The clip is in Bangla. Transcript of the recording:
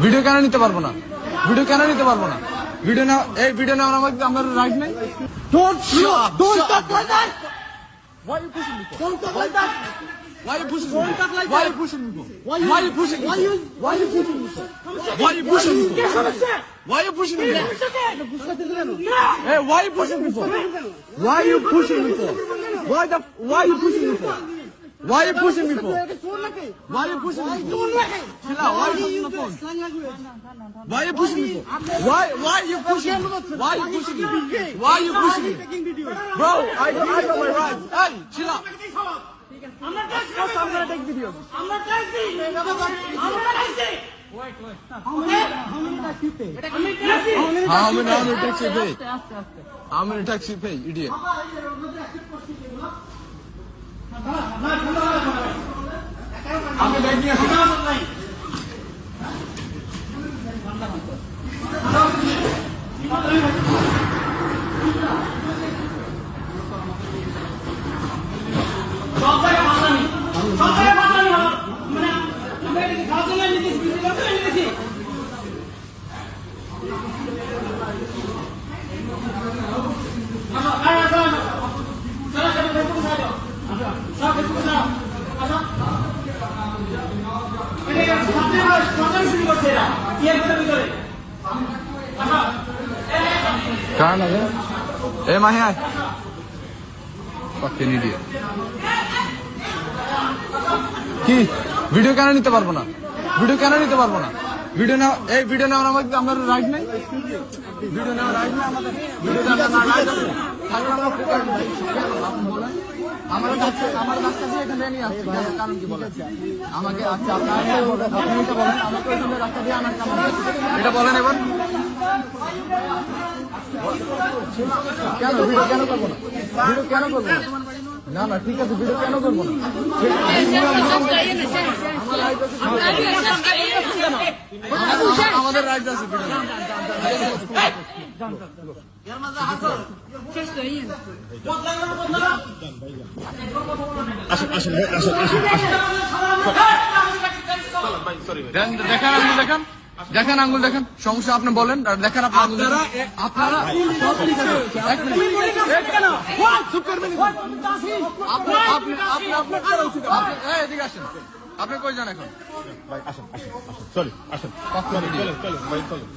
ভিডিও কেন নিতে পারবো না? ভিডিও কেন নিতে পারবো না? ভিডিও না, এই ভিডিও নেওয়ার আমাদের আমার রাইট নাই। Don't talk like that. Why you pushing me for? Don't talk like that. Why you pushing me? Don't talk like Why that. you pushing me for? Why you pushing me? Why you pushing me? Why you pushing me for? Why Why you pushing me for? No. Hey, why you pushing me for? Why you pushing me for? Why you pushing me for? Why you pushing me for? Why you pushing me for? Chill out. Why you pushing the phone? Why you pushing me for? Why you pushing me? Why you pushing me? Why you pushing me? Bro, I got my rights. Hey, chill out. I'm gonna take videos. I'm not taxi. Wait. How many taxi pay? How many taxi pay? How many taxi pay, idiot? আমি দেখি আসি। কারণ আছে এ মাহি আয় fucking idiot কি ভিডিও কেন নিতে পারবো না? ভিডিও কেন নিতে পারবো না? ভিডিও না, এই ভিডিও নেওয়ার আমাদের আমার রাইট নাই। ভিডিও নেওয়ার রাইট নাই আমাদের। ভিডিও নেওয়ার রাইট আছে। তাহলে আমরা ফোকাস নাই। বলেন আমার কাছে দিয়ে এখানে নিয়ে আসছে ভাই, কারণ কি বলেন আমাকে? আচ্ছা আপনারা আপনি এটা বলেন আমাকে ওখানে রাস্তা দিয়ে আনার কারণ এটা বলেন এবার। কেন ভিডিও কেন করবো না? ভিডিও কেন করবো না? না না ঠিক আছে, ভিডিও কেন করবো না? আমাদের রাইট আছে ভিডিও। দেখেন আঙ্গুল দেখেন, সমস্যা আপনি বলেন আর দেখেন আপনারা এদিকে আসেন। আপনি কই যান এখন? আসেন, সরি আসেন, চলেন ভাই চলেন।